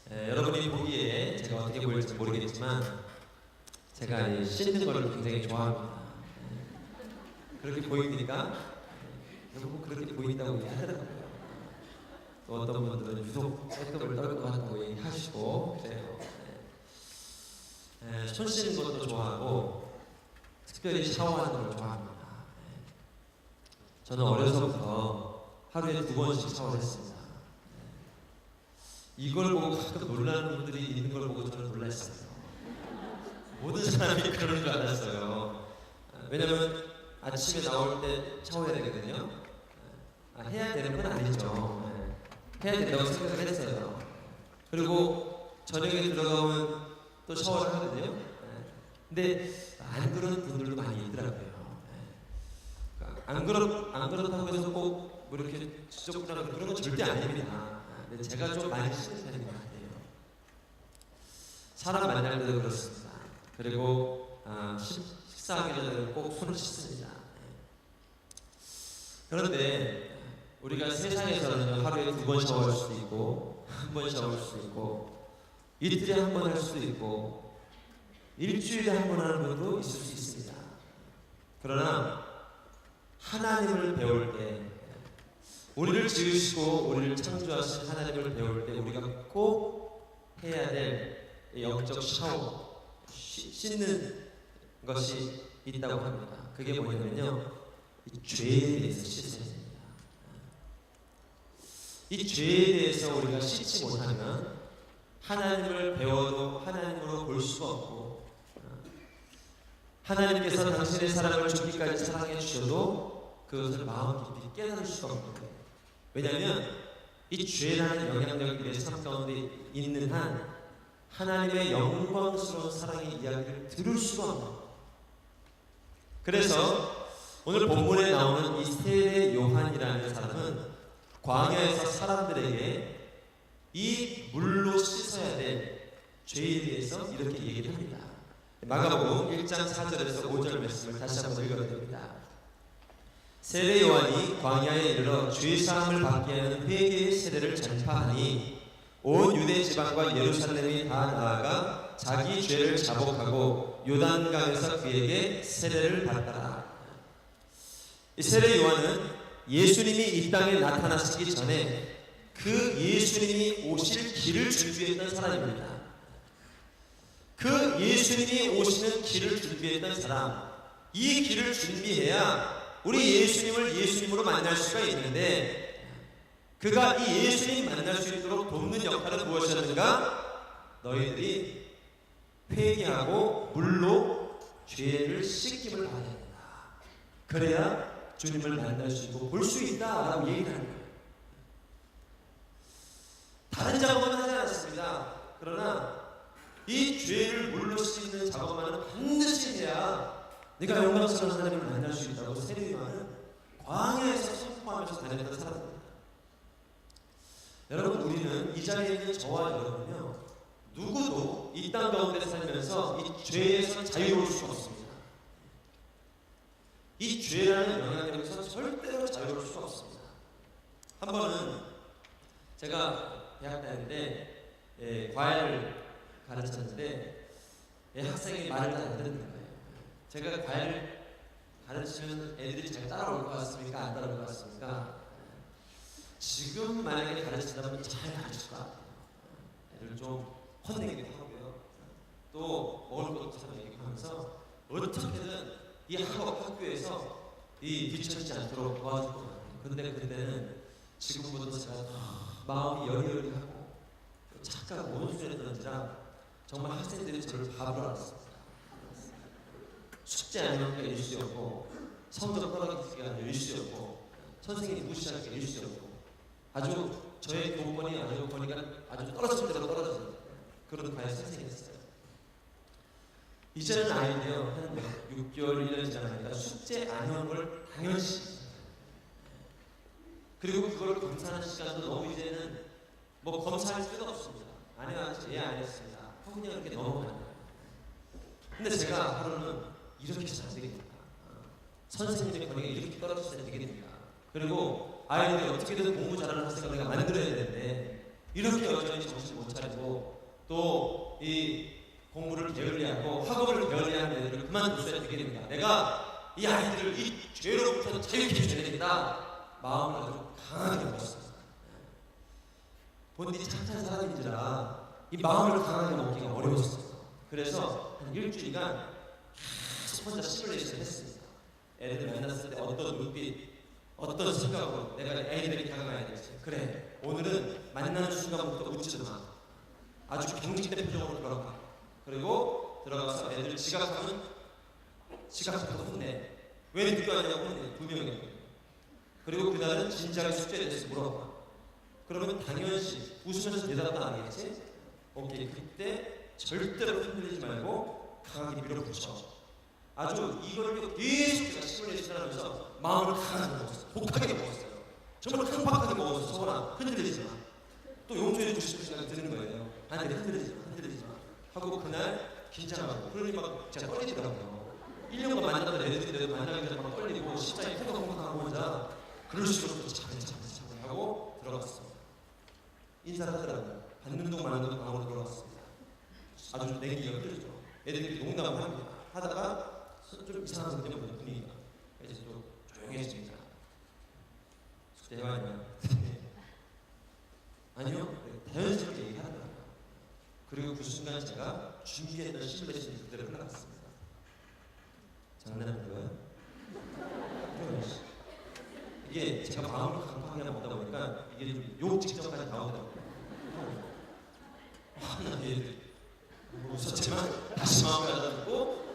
여러분이 보기에 제가 어떻게 보일지 모르겠지만 제가 씻는 걸 굉장히 좋아합니다. 그렇게 보이니까 결국 그렇게 보인다고 얘기하더라고요. 또 어떤 분들은 유독 쇳떡을 떨 것 같다고 얘기하시고 그래요. 손 씻는 것도 좋아하고 특별히 샤워하는 걸 좋아합니다. 저는 어려서부터 하루에 2번씩 샤워를 했습니다. 이걸 보고 가끔 놀라는 분들이 있는 걸 보고 저는 놀랐어요. 모든 사람이 그러는 줄 알았어요. 왜냐면 아침에 나올 때 샤워해야 되거든요. 해야 되는 건 아니죠. 해야 된다고 생각을 했어요. 그리고 저녁에 들어가면 또 샤워를 하거든요. 근데 안 그러는 분들도 많이 있더라고요. 안 그렇다고 해서 꼭 뭐 이렇게 지저분하고 그런 건 절대 아닙니다. 근데 제가 좀 많이 씻는 편인 것 같아요. 사람 만날 때도 그렇습니다. 그리고 식사하기 전에 꼭 손을 씻습니다. 그런데 우리가 세상에서는 하루에 2번 샤워할 수도 있고 1번 샤워할 수도 있고 이틀에 1번 할 수도 있고 일주일에 1번 하는 분도 있을 수 있습니다. 그러나 하나님을 배울 때 우리를 지으시고 우리를 창조하신 하나님을 배울 때 우리가 꼭 해야 될 영적 샤워, 씻는 것이 있다고 합니다. 그게 뭐냐면요, 이 죄에 대해서 씻어야 됩니다. 이 죄에 대해서 우리가 씻지 못하면 하나님을 배워도 하나님으로 볼 수가 없고, 하나님께서 당신의 사랑을 죽기까지 사랑해 주셔도 그것을 마음 깊이 깨달을 수가 없는 거예요. 왜냐하면 이 죄라는 영향력이 내 삶 가운데 있는 한 하나님의 영광스러운 사랑의 이야기를 들을 수가 없는 거예요. 그래서 오늘 본문에 나오는 이 세례 요한이라는 사람은 광야에서 사람들에게 이 물로 씻어야 될 죄에 대해서 이렇게 얘기를 합니다. 마가복음 1장 4절에서 5절 말씀을 다시 한번 읽어드립니다. 세례 요한이 광야에 이르러 죄사함을 받게 하는 회개의 세례를 전파하니 온 유대 지방과 예루살렘이 다 나아가 자기 죄를 자복하고 요단강에서 그에게 세례를 받더라. 이 세례 요한은 예수님이 이 땅에 나타나시기 전에 그 예수님이 오실 길을 준비했던 사람입니다. 그 예수님이 오시는 길을 준비했던 사람, 이 길을 준비해야 우리 예수님을 예수님으로 만날 수가 있는데, 그가 이 예수님 만날 수 있도록 돕는 역할은 무엇이었는가? 너희들이 회개하고 물로 죄를 씻김을 받아야 된다. 그래야 주님을 만날 수 있고 볼 수 있다라고 얘기를 하는 거예요. 다른 작업은 하지 않았습니다. 그러나 이 죄를 물로 씻는 작업만은 반드시 해야 네가 영광스러운 하나님을 만날 수 있다고 세례 요한은 광야에서 선포하면서 다녔던 사람입니다. 여러분, 우리는 이 자리에 있는 저와 여러분은요, 누구도 이 땅 가운데 살면서 이 죄에서 자유로울 수가 없습니다. 이 죄라는 영향력에서 절대로 자유로울 수가 없습니다. 한 번은 제가 대학 다닐 때 과외를 가르쳤는데 학생이 말을 잘 안 듣는 거예요. 제가 과외를 가르치면 애들이 잘 따라올 것 같습니까? 안 따라올 것 같습니까? 지금 만약에 가르친다면 잘 가르칠 것 같아요. 애들 좀 혼내기도 하고요. 또 먹을 것도 참 얘기하면서 어떻게든 이 학교에서 이 뒤처지지 않도록 도와줄 것 같아요. 근데 그때는 지금보다 제가 마음이 여리여리하고 착각 온순했던지라 정말 학생들이 저를 바보로 알았습니다. 숙제 안 하는 게 일시였고, 성적 떨어지기가 일시였고, 선생님이 무시하는 게 일시였고, 아주 저의 교권이 아주 권위가 아주 떨어진 대로 떨어진 그런 과외 선생님이었어요. 이제는 아이들이요, 한 6개월, 1년 지나니까 숙제 안 하는 걸 당연시. 그리고 그걸 검사하는 시간도 너무 이제는 뭐 검사할 필요가 없습니다. 안 해야지, 예, 안 했습니다. 하고 그냥 이렇게 넘어가는 거예요. 근데 제가 하루는 이렇게 해서는 안 되겠다. 선생님의 권위가 이렇게 떨어져서는 안 되겠다. 그리고 아이들이 어떻게든 공부 잘하는 학생을 내가 만들어야 되는데 이렇게 여전히 정신 못 차리고 또 이 공부를 게을리하고 학업을 게을리하는 애들을 그만뒀어야 되겠는가. 내가 이 아이들을 이 죄로부터 자유케 해줘야 되겠다. 마음을 아주 강하게 먹었습니다. 본디 착한 사람인지라 이 마음을 강하게 먹기가 어려웠어요. 그래서 한 일주일간 혼자 시뮬레이션을 했습니다. 애들 만났을 때 어떤 눈빛, 어떤 생각으로 내가 애들에게 다가가야 될지. 그래, 오늘은 만나는 순간부터 웃지도 마. 아주 경직된 표정으로 들어가. 그리고 들어가서 애들 지각하면 지각부터 혼내. 왜 늦게 왔냐고 혼내. 분명히. 그리고 그날은 진지하게 숙제에 대해서 물어봐. 그러면 당연시 웃으면서 대답도 안 하겠지? 오케이. 그때 절대로 흔들리지 말고 강하게 밀어붙여. 아주 이걸 계속 제가 시뮬레이션 하면서 마음을 강하게 먹었어요. 독하게 먹었어요. 정말 팽팽하게 먹어서 서원아 흔들리지 마. 또 용서해 주고 싶은 생각이 드는 거예요. 아니 흔들리지 마, 흔들리지 마 하고 그날 긴장하고 그러니 막 제가 떨리더라고요. 1년간 만나던 애들인데도 만나기 전에 막 떨리고 십자에 팽팽하고 혼자 그럴수록 또 잘해 하고 들어갔습니다. 인사를 하더라고요. 받는 동 마는 동 방으로 들어갔습니다. 아주 냉기가 흐르죠. 애들이 농담을 합니다. 하다가 좀 이상한 분위기가 이제 또 조용해집니다. 숙제가 아니요, 자연스럽게 얘기하더라고요. 그리고 그 순간 제가 준비했던 시뮬레이션이 그대로 흘러갔습니다. 장난하는 거예요? 이게 제가 마음을 강팍하게 먹다 보니까 이게 좀 욕 직전까지 나오더라고요. 나 얘들 웃었지만 다시 마음을 가다듬고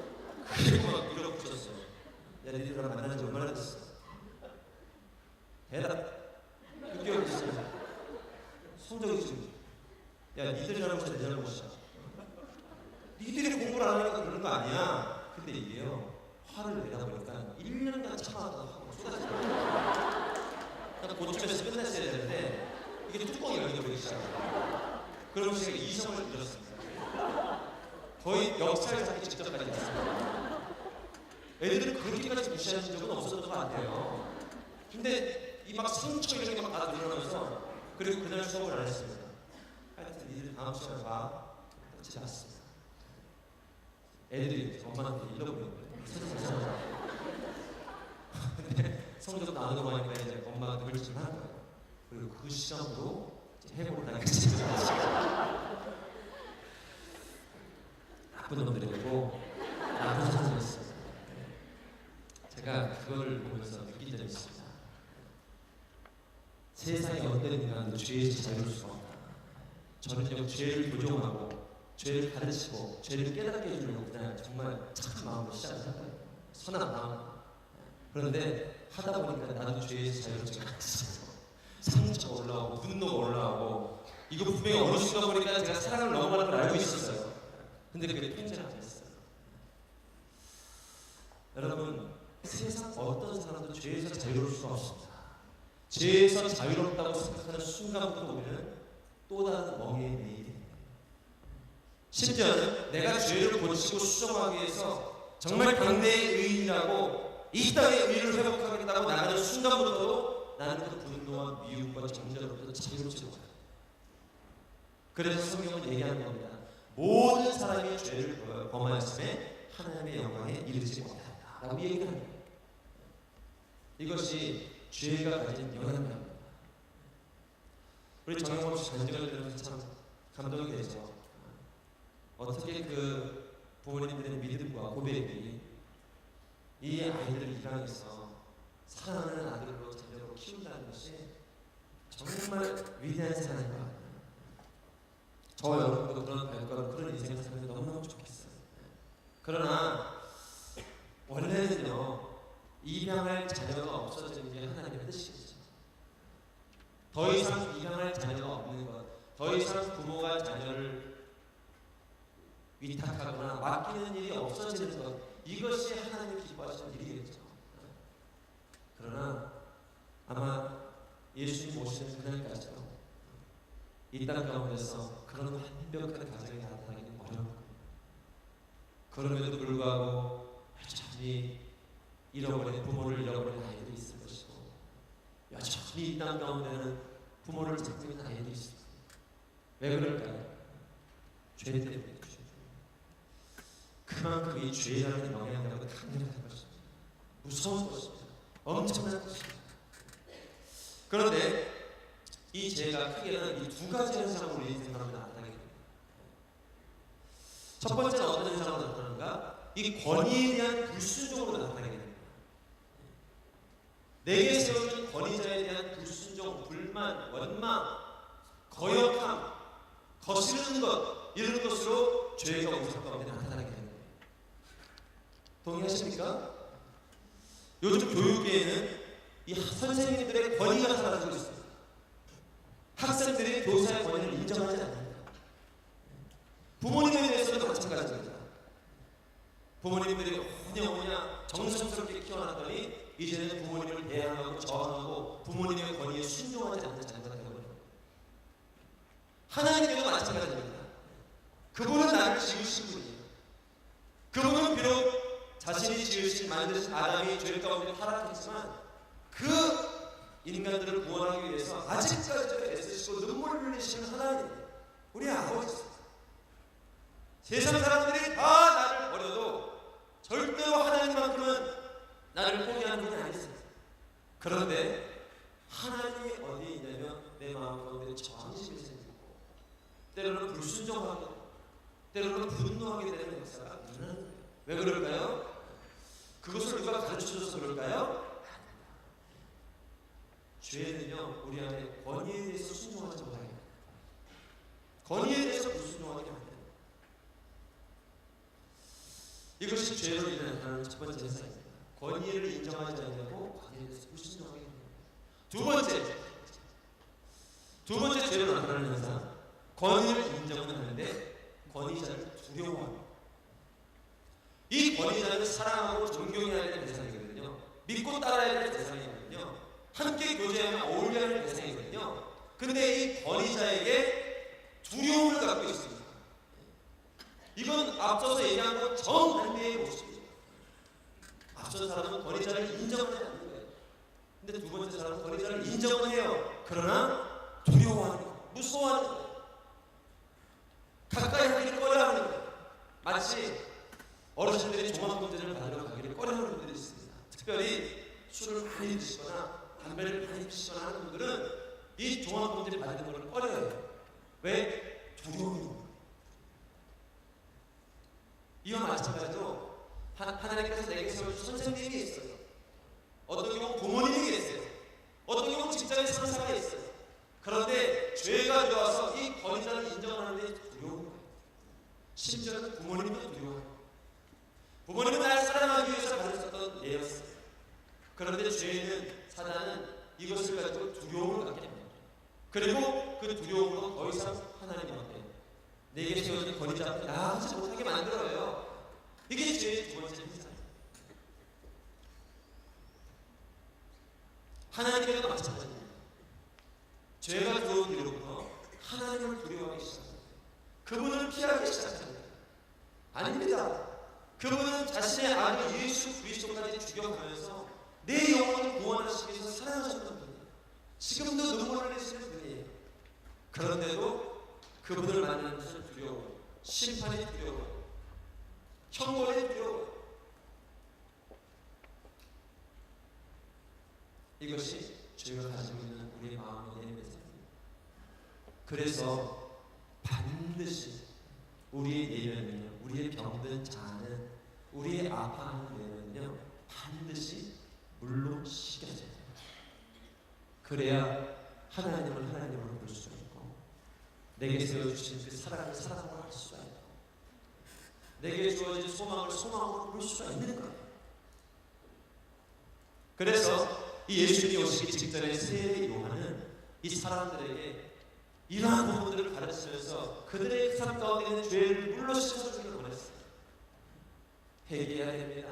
그리고 막 밀어붙였어요. 야, 니들이랑 만난 지 얼마나 됐어? 대답 6개월 됐어요. 성적이 지금 야 니들 잘못이야 내 잘못이야. 니들이 공부를 안 하니까 그러는 거 아니야. 근데 이게요 화를 내다 보니까 1년간 참아왔다가 화가 쏟아지더라고요. 그러니까 고점에서 끝났어야 되는데 이게 뚜껑이 열려버리기 시작해요. 그러면 제가 이성을 잃었습니다. 거의 역살 잡기 직전까지 갔습니다. 애들은 그렇게까지 무시하는 적은 없었던 것 같아요. 근데 이 막 상처 이런 게 막 다 드러나면서 그리고 그날 수업을 안 했습니다. 하여튼 니들 다음 시간에 봐. 그렇지 않습니다. 애들이 엄마한테 잃어버린 거예요. 근데 성적도 안 오고 하니까 이제 엄마가 그걸 하는 거예요. 그리고 그 시간으로 해보고 다니겠습니다. 나쁜 놈들이고 나쁜 선생님이었어요. 제가 그걸 보면서 느낀 점이 있습니다. 세상에 어떤 인간도 죄에서 자유로울 수가 없다. 저는요 죄를 교정하고 죄를 가르치고 죄를 깨닫게 해주려고 그냥 정말 착한 마음으로 시작을 한 거예요. 선한 마음. 그런데 하다 보니까 나도 죄에서 자유롭지가 않았어요. 상처가 올라오고 분노가 올라오고 이거 분명히 어느 순간 보니까 제가 사랑을 넘어가는 걸 알고 있었어요. 근데 그게 통제가 안 됐어요. 여러분 세상 어떤 사람도 죄에서 자유로울 수가 없습니다. 죄에서 자유롭다고 생각하는 순간부터 우리는 또 다른 멍해의 매일입니다. 심지어는 내가 죄를 고치고 수정하기 위해서 정말 당대의 의인이라고 이 땅의 의를 회복하겠다고 나가는 순간부터도 나는 그 분노와 미움과 정죄로부터 자유롭지 못해요. 그래서 성경은 얘기하는 겁니다. 모든 사람이 죄를 범하였음에 하나님의 영광에 이르지 못한다 라고 얘기하는 거예요. 이것이 죄가 가진 영향력입니다. 우리 정영범 씨 간증을 들으면서 참 감동이 되죠. 어떻게 그 부모님들의 믿음과 고백이 이 아이들을 입양해서 사랑하는 아들로 자녀로 키운다는 것이 정말 위대한 사랑인 것 같아요. 저와 여러분도 그런 발걸음, 그런 인생을 살면 너무너무 좋겠어요. 그러나 원래는요 입양할 자녀가 없어지는 게 하나님의 뜻이겠죠. 더 이상 입양할 자녀가 없는 것, 더 이상 부모가 자녀를 위탁하거나 맡기는 일이 없어지는 것, 이것이 하나님이 기뻐하시는 일이겠죠. 그러나 아마 예수님 오시는 그날까지도 이 땅 가운데서 그런 완벽한 가정이 나타나기는 어려울 겁니다. 그럼에도 불구하고 여전히 부모를 잃어버린 아이들이 있을 것이고 여전히 이 땅 가운데는 부모를 찾고 있는 아이들이 있습니다. 왜 그럴까요? 죄 때문에. 그만큼 이 죄라는 영향력은 강력한 것입니다. 무서운 것입니다. 엄청난 것입니다. 그런데 이 죄가 크게는 이 두 가지 현상으로 우리 인생으로 나타나게 됩니다. 첫 번째는 어떤 현상으로 나타나는가? 이 권위에 대한 불순종으로 나타나게 됩니다. 내게 세워진 권위자에 대한 불순종, 불만, 원망, 거역함, 거스르는 것, 이런 것으로 죄가 우리 삶 가운데 나타나게 됩니다. 동의하십니까? 요즘 교육계에는 이 선생님들의 권위가 사라지고 있습니다. 학생들이 교사의 권위를 인정하지 않습니다. 부모님에 대해서도 마찬가지입니다. 부모님들이 오냐 정성스럽게 키워놨더니 이제는 부모님을 대항하고 저항하고 부모님의 권위에 순종하지 않는 자녀가 되어버립니다. 하나님께도 마찬가지입니다. 그분은 나를 지으신 분이에요. 그분은 비록 자신이 지으신 만드신 아담이 죄 가운데 타락했지만 그 인간들을 구원하기 위해서 아직까지도 애쓰시고 눈물을 흘리시는 하나님, 우리 아버지. 세상 사람들이 다 나를 버려도 절대로 하나님만큼은 나를 포기하는 분이 아니십니다. 그런데 하나님이 어디 있냐면 내 마음 가운데 저항심이 생기고 때로는 불순종하게, 때로는 분노하게 되는 역사가 일어나는 거예요. 왜 그럴까요? 그것을 누가 가르쳐줘서 그럴까요? 죄는요, 우리 안에 권위에 대해서 순종하지 못하게 합니다. 권위에 대해서 불순종하게 합니다. 이것이 죄로 인한 첫 번째 현상입니다. 권위를 인정하지 않냐고 권위에 대해서 불순종하게 합니다. 두 번째 죄로 나타나는 현상, 권위를 인정은 하는데 권위자를 두려워합니다. 이 권위자는 사랑하고 존경해야 될 대상이거든요. 믿고 따라야 될 대상이거든요. 함께 교제하며 어울려야 할 대상이거든요. 근데 이 권위자에게 두려움을 갖고 있습니다. 이건 앞서서 얘기한 건 정반대의 모습이에요. 앞선 사람은 권위자를 인정하지 않는 거예요. 근데 두 번째 사람은 권위자를 인정은 해요. 그러나 두려워하는 거예요. 무서워하는 거예요. 가까이 하기를 꺼려하는 거예요. 마치 어르신들이 종합검진을 받으러 가기를 꺼려하는 분들이 있습니다. 특별히 술을 많이 드시거나 담배를 많이 피시거나 하는 분들은 이 종합검진 받는 걸 꺼려해요. 왜? 두려움입니다. 이와 마찬가지로 하나님께서 내게 세워준 선생님이 있어요. 어떤 경우 부모님이 계세요. 어떤 경우 직장의 상사가 있어요. 그런데 죄가 들어와서 이 권위자를 인정하는데 두려운 거예요. 심지어는 부모님도 두려워해요. 부모님은 나를 사랑하기 위해서 가르쳤던 예였어요. 그런데 죄는, 사단은 이것을 가지고 두려움을 갖게 합니다. 그리고 그 두려움으로 더 이상 하나님 앞에 내게 세워진 권위자 앞에 나아가지 못하게 만들어요. 이게 죄의 두 번째 현상입니다. 하나님께도 마찬가지입니다. 죄가 들어온 뒤로부터 하나님을 두려워하기 시작합니다. 그분을 피하기 시작합니다. 아닙니다. 그분은 자신의 아들 예수 그리스도까지 죽여가면서 내 영혼을 구원하시기 위해서 사랑하셨던 분이에요. 지금도 눈물을 흘리시는 분이에요. 그런데도 그분을 만나는 것은 두려워요. 심판이 두려워요. 형벌이 두려워요. 이것이 죄가 가지고 있는 우리의 마음의 내면입니다. 그래서 반드시 우리의 내면은요, 우리의 병든 자아는, 우리의 아파하는 내면은요, 반드시 물로 씻겨져야 됩니다. 그래야 하나님을 하나님으로 볼 수가 있고, 내게 세워주신 그 사랑을 사랑으로 할 수가 있고, 내게 주어진 소망을 소망으로 볼 수가 있는 거예요. 그래서 이 예수님이 오시기 직전에 세례 요한은 이 사람들에게 이러한 부분들을 가르치면서 그들의 삶 가운데 있는 죄를 물로 씻어주기를 원했어요. 회개해야 됩니다.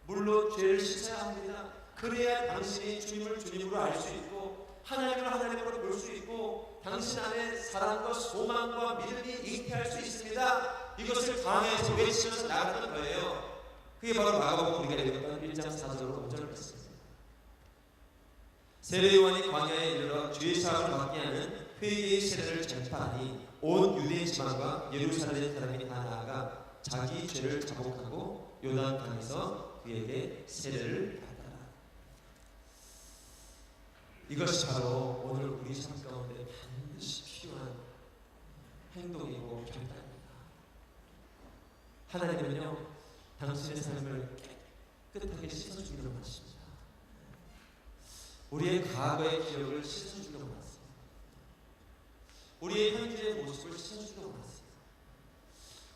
물로 죄를 씻어야 합니다. 그래야 당신이 주님을 주님으로 알 수 있고 하나님을 하나님으로 볼 수 있고 당신 안에 사랑과 소망과 믿음이 잉태할 수 있습니다. 이것을 광야에서 외치면서 나갔던 거예요. 그게 바로 마가복음 우리가 읽었던 1장 4절로 5절 말씀입니다. 세례 요한이 광야에 이르러 죄 사함을 받게 하는 회개의 세례를 전파하니 온 유대 지방과 예루살렘 사람이 다 나아가 자기 죄를 자복하고 요단강에서 그에게 세례를 받아라. 이것이 바로 오늘 우리 삶 가운데 반드시 필요한 행동이고 결단입니다. 하나님은요, 당신의 삶을 깨끗하게 씻어주기로 하십니다. 우리의 과거의 기억을 씻어주기로 하십니다. 우리의 현재의 모습을 씻어주기로 하십니다.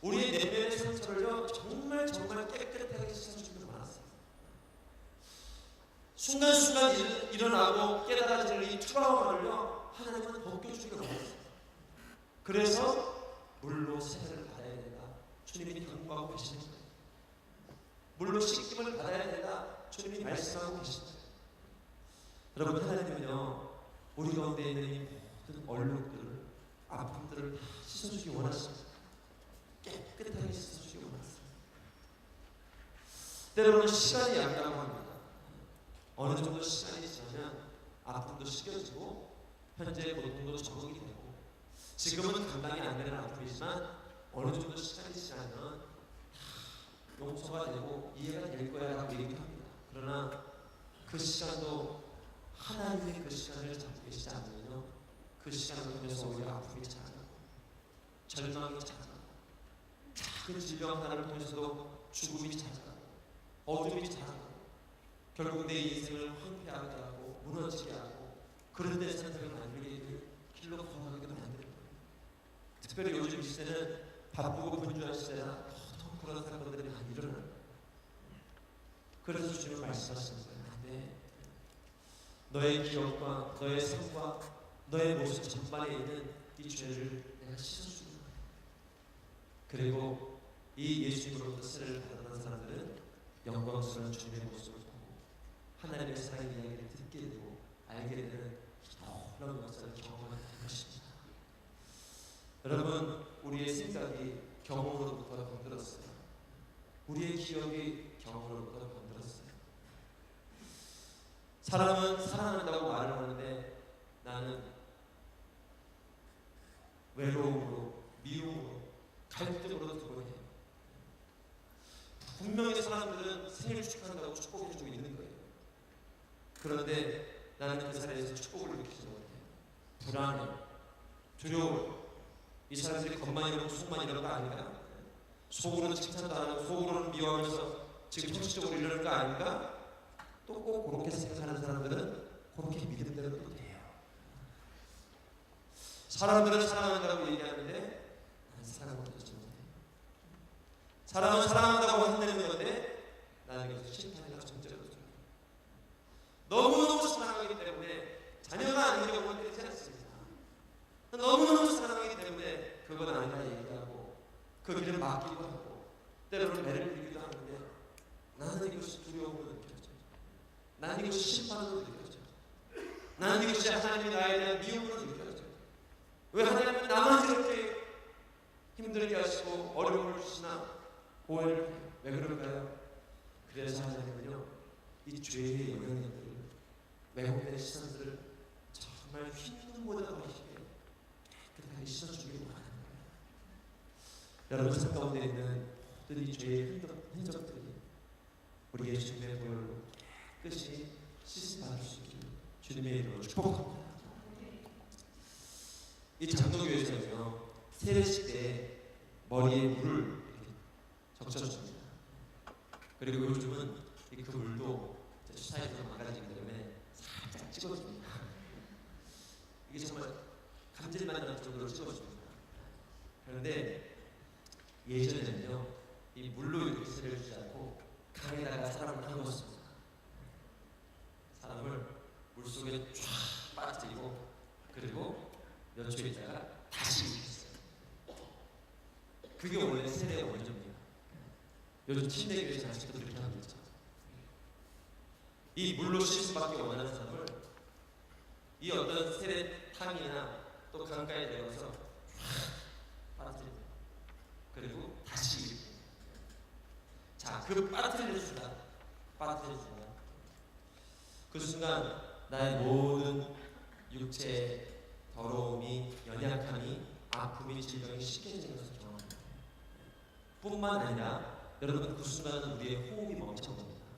우리의 내면의 상처를요, 정말 깨끗하게 씻어주기로 하십니다. 순간순간 일어나고 깨달아지는 이 트라우마를요, 하나님은 벗겨주기로 하십니다. 그래서 물로 세례를 받아야 된다, 주님이 당부하고 계시는 거예요. 물로 씻김을 받아야 된다, 주님이 말씀하고 계십니다. 여러분, 하나님은요, 우리 가운데 있는 이 모든 얼룩들을, 아픔들을 다 씻어주기 원하십니다. 깨끗하게 씻어주기 원하십니다. 때로는 시간이 약이라고 합니다. 어느 정도 시간이 지나면 아픔도 씻겨지고 현재의 고통도 적응이 되고, 지금은 감당이 안 되는 아픔이지만 어느 정도 시간이 지나면 용서가 되고 이해가 될 거야 라고 얘기를 합니다. 그러나 그 시간도 하나님의 그 시간을 잡고 계시지 않으면요, 그 시간을 통해서 오히려 아픔이 자라나고 절망이 자라나고 작은 질병 하나를 통해서도 죽음이 자라나고 어둠이 자라나고 결국 내 인생을 황폐하게 하고 무너지게 하고 그런 데 선택을 만들게 되는 길로 걸어가기도 만드는 거예요. 특별히 요즘 이 시대는 바쁘고 분주한 시대라 보통 그런 사건들이 많이 일어나는 거예요. 그래서 주님은 말씀하시는 거예요. 네, 너의 기억과 너의 삶과 너의 모습 전반에 있는 이 죄를 내가 씻어주는 거예요. 그리고 이 예수님으로부터 세례를 받은 사람들은 영광스러운 주님의 모습을 보고 하나님의 사랑의 이야기를 듣게 되고 알게 되는 놀라운 역사를 경험하게 될 것입니다. 여러분, 우리의 생각이 경험으로부터 번들었어요. 우리의 기억이 경험으로부터 번들었어요. 사람은 사랑한다고 말을 하는데 나는 외로움으로, 미움으로, 갈등으로 두고 해요. 분명히 사람들은 생일 축하한다고 축복해주고 있는 거예요. 그런데 나는 그 사람에서 축복을 느끼지 못해요. 불안해, 두려워. 이 사람들이 겉만 이러고 속만 이러는 거 아닌가? 속으로는 칭찬도 안 하고 속으로는 미워하면서 지금 형식적으로 이러는 거 아닌가? 또 꼭 그렇게 생각하는 사람들은 그렇게 믿음대로 또 돼요. 사람들은 사랑한다고 얘기하는데 나는 사랑을 듣지 못해요. 사람은 사랑한다고 한다는 건데 나는 이것을 심판이나 정죄로 들어요. 너무너무 사랑하기 때문에 자녀가 아닌 경우는 되지 않습니다. 너무너무 사랑하기 때문에 그건 아니라 얘기하고 그 길을 막기도 하고 때로는 매를 들기도 하는데 나는 이것이 두려움으로 느껴져요. 나는 이것이 심판으로 느껴져요. 나는 이것이 하나님이 나에 대한 미움으로 느껴져요. 왜 하나님은 나만 이렇게 힘들게 하시고 어려움을 주시나? 오해를 해요. 왜 그럴까요? 그래서 하나님은요, 이 죄의 영향력들을, 왜곡된 시선들을 정말 흰눈보다 더하시게 깨끗하게 씻어주기로 하는 거예요. 여러분 삶 가운데 있는 모든 이 죄의 흔적들이 우리 예수님의 보혈로 깨끗이 씻음받을 수 있기를 주님의 이름으로 축복합니다. 이 장로교에서는요, 세례식 때 머리에 물을 적셔줍니다. 그리고 요즘은 그 물도 수사에서 망가지기 때문에 살짝 찍어줍니다. 이게 정말 감질만 나는 정도로 찍어줍니다. 그런데 예전에는요, 이 물로 이렇게 세례를 주지 않고 강에다가 사람을 담궜습니다. 사람을 물속에 쫙 빠뜨리고 그리고 몇 초 있다가 다시 일으켰어요. 그게 원래 세례의 원조입니다. 요즘 침례교회에서 아직도 그렇게 하고 있죠. 이 물로 씻음받기 원하는 사람을 이 어떤 세례탕이나 또 강가에 내려서 빠뜨립니다. 그리고 다시 일으킵니다. 자, 그 빠뜨려주다. 그 순간 나의 모든 육체의 더러움이, 연약함이, 아픔이, 질병이 쉽게 생겨서 경험합니다. 뿐만 아니라 여러분 그 순간은 우리의 호흡이 멈춰집니다.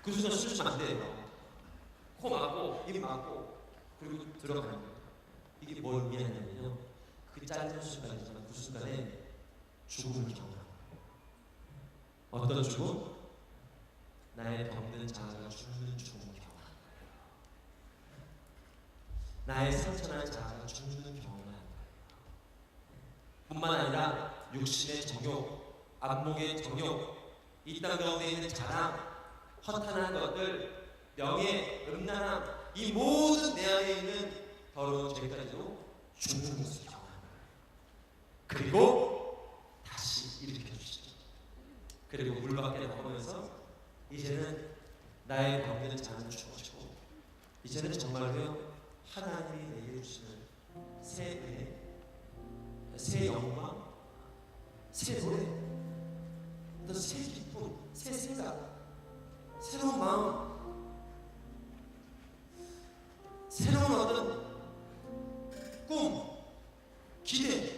그 순간 숨 쉬면 안 돼요. 코 막고 입 막고 그리고 들어가는 거예요. 이게 뭘 의미하냐면요, 그 짧은 순간이지만 그 순간에 죽음을 경험합니다. 어떤 죽음? 나의 병든 자아가 죽는 죽음을 경험합니다. 나의 상처난 자아가 죽는 경험을 합니다. 뿐만 아니라 육신의 정욕, 안목의 정욕, 이 땅 가운데 있는 자랑, 허탄한 것들, 명예, 음란함, 이 모든 내 안에 있는 더러운 죄까지도 죽는 것을 경험합니다. 그리고 다시 일으켜 주시죠. 그리고 물 밖에 나오면서 이제는 나의 병든 자는 죽어지고 이제는 정말로요, 하나님이 내게 주시는 새 은혜, 새 영광, 새 노래, 어떤 새 기쁨, 새 생각, 새로운 마음, 새로운 어떤 꿈, 기대.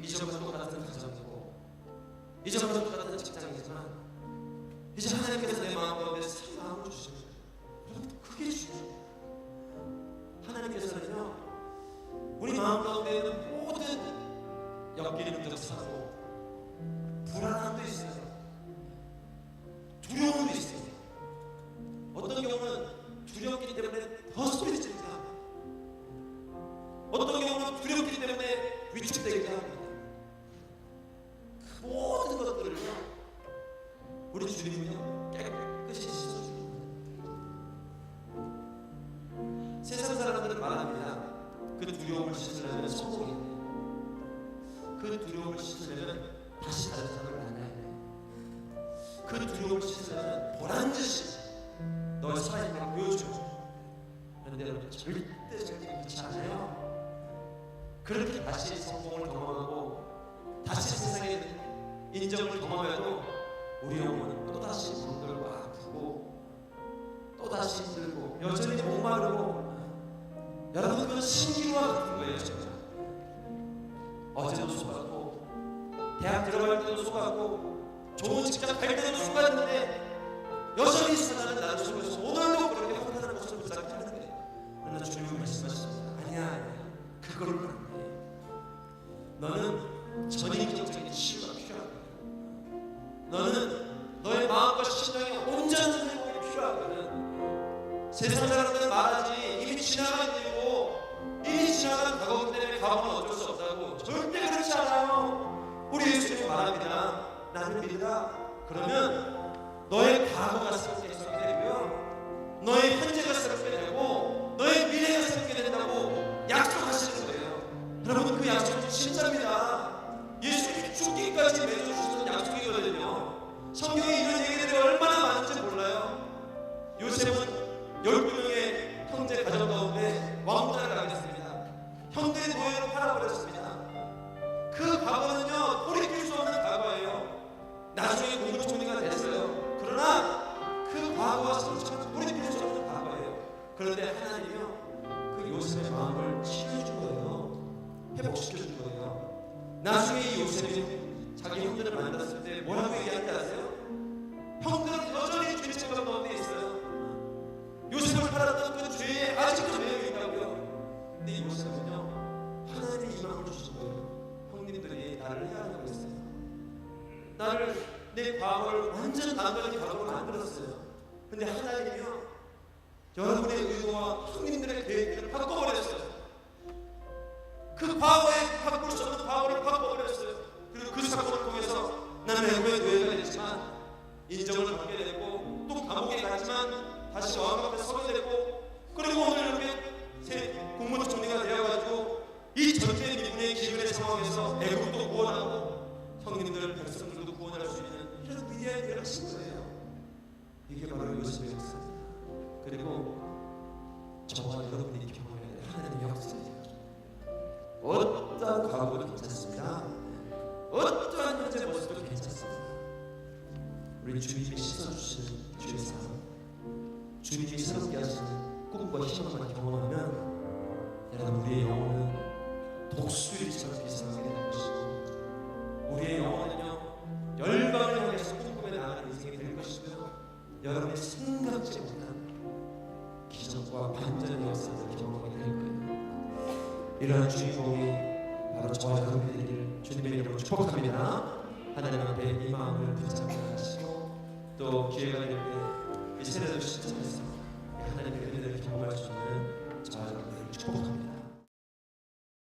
이전과 똑같은 가정이고 이전과 똑같은 직장이지만 이제 하나님께서 내 마음 가운데 새 마음을 주시는 거예요. 여러분 그게 중요해요. 하나님께서는요, 우리 마음 가운데 있는 모든 엮이는 사고, 불안함도 있어요, 두려움도 있어요. 어떤 경우는 두렵기 때문에 더 소리 지르기도 합니다. 어떤 경우는 두렵기 때문에 위축되기도 합니다. 그 모든 것들을요, 우리 주님은요 깨끗이 씻어줍니다. 세상 사람들은 말합니다. 그 두려움을 씻으려면 성공이에요. 그 두려움을 씻으려면 다시 다른 사람을 만나야 돼. 그 두려움을 씻으려면 보란듯이 너의 살아있는 걸 보여줘. 그런데 여러분 절대 그렇지 않아요. 그렇게 다시 성공을 경험하고 다시 세상의 인정을 경험해도 우리 영혼은 또다시 무릎 꿇고 아프고 또다시 힘들고 여전히 목마르고, 여러분 그건 신기루와 같은 거예요. 진짜 어제도 속았고 대학 들어갈 때도 속았고 좋은 직장 갈 때도 속았는데 여전히 사단은 나를 속여서 오늘도 그렇게 허탄한 것을 붙잡게 하는 거예요. 그러나 주님은 말씀하십니다. 아니야, 그걸로는 안 돼. 너는 전인격적인 치유가 필요하거든. 너는 너의 마음과 심령의 온전한 회복이 필요하거든. 세상 사람들은 말하지 이미 지나간 일이고 이미 지나간 과거기 때문에 과거는 어쩔 수 없다고. 절대 그렇지 않아요. 우리 예수님이 말합니다. 나를 믿으라. 그러면 너의 과거가 새롭게 되고요, 너의 현재가 새롭게 되고 너의 미래가 새롭게 된다고 약속하시는 거예요. 여러분 그 약속은 진짜입니다. 예수님이 죽기까지 맺어주시는 약속이거든요. 성경에 이런 얘기들이 얼마나 많은지 몰라요. 요셉은 12명의 형제 가정 가운데 왕따를 당했습니다. 형들이 노예로 팔아버렸습니다. 그 과거는요 돌이킬 수 없는 과거예요. 나중에 국무총리가 됐어요. 그러나 그 과거와 상처는 돌이킬 수 없는 과거예요. 그런데 하나님이요 그 요셉의 마음을 치유해준 거예요. 회복시켜준 거예요. 나중에 이 요셉이 자기 형들을 만났을 때 뭐라고 얘기하는지 아세요? 형들은 여전히 죄책감 가운데 있어요. 요셉을 팔았던 그 죄에 아직도 매여 있다고요. 근데 이 요셉은요 하나님의 희망을 주신 거예요. 형님들이 나를 해하려고 했어요. 나를, 내 과거를 완전 단단히 과거로 만들었어요. 근데 하나님이요 여러분의 의도와 형님들의 계획들을 바꿔버렸어요. 그 과거에 바꿀 수 없는 과거를 바꿔버렸어요. 그리고 그 사건을 통해서 나는 애고의 노예가 됐지만 인정을 받게 되고 또 감옥에 갔지만 다시 왕 앞에 서게 되고, 그리고 오늘 이렇게 새 국무총리가 되어가지고 이 전체 민군의 기근의 상황에서 애국도 구원하고 형님들 백성들도 구원할 수 있는 이런 위대한 일을 하신 거예요. 이게 바로 요셉의 역사입니다. 그리고 저와 여러분이 경험해야 될 하나님의 역사예요. 어떠한 과거도 괜찮습니다. 어떠한 현재 모습도 괜찮습니다. 우리 주님이 씻어주시는 주의 삶, 주님이 새롭게 하시는 꿈과 희망을 경험하면 우리의 영혼은 독수리처럼 비상하게 될 것이고 우리의 영혼은요 열방을 향해서 꿈꾸며 나아가는 인생이 될 것이고요 여러분이 생각지 못한 기적과 반전의 역사를 경험하게 될 거예요. 이러한 주인공이 바로 저와 여러분이 되기를 주님의 이름으로 축복합니다. 하나님 앞에 이 마음을 붙잡게 하시고 또 기회가 될 때 이 세례도 신청해서 하나님의 은혜를 경험할 수 있는 저와 여러분들을 축복합니다.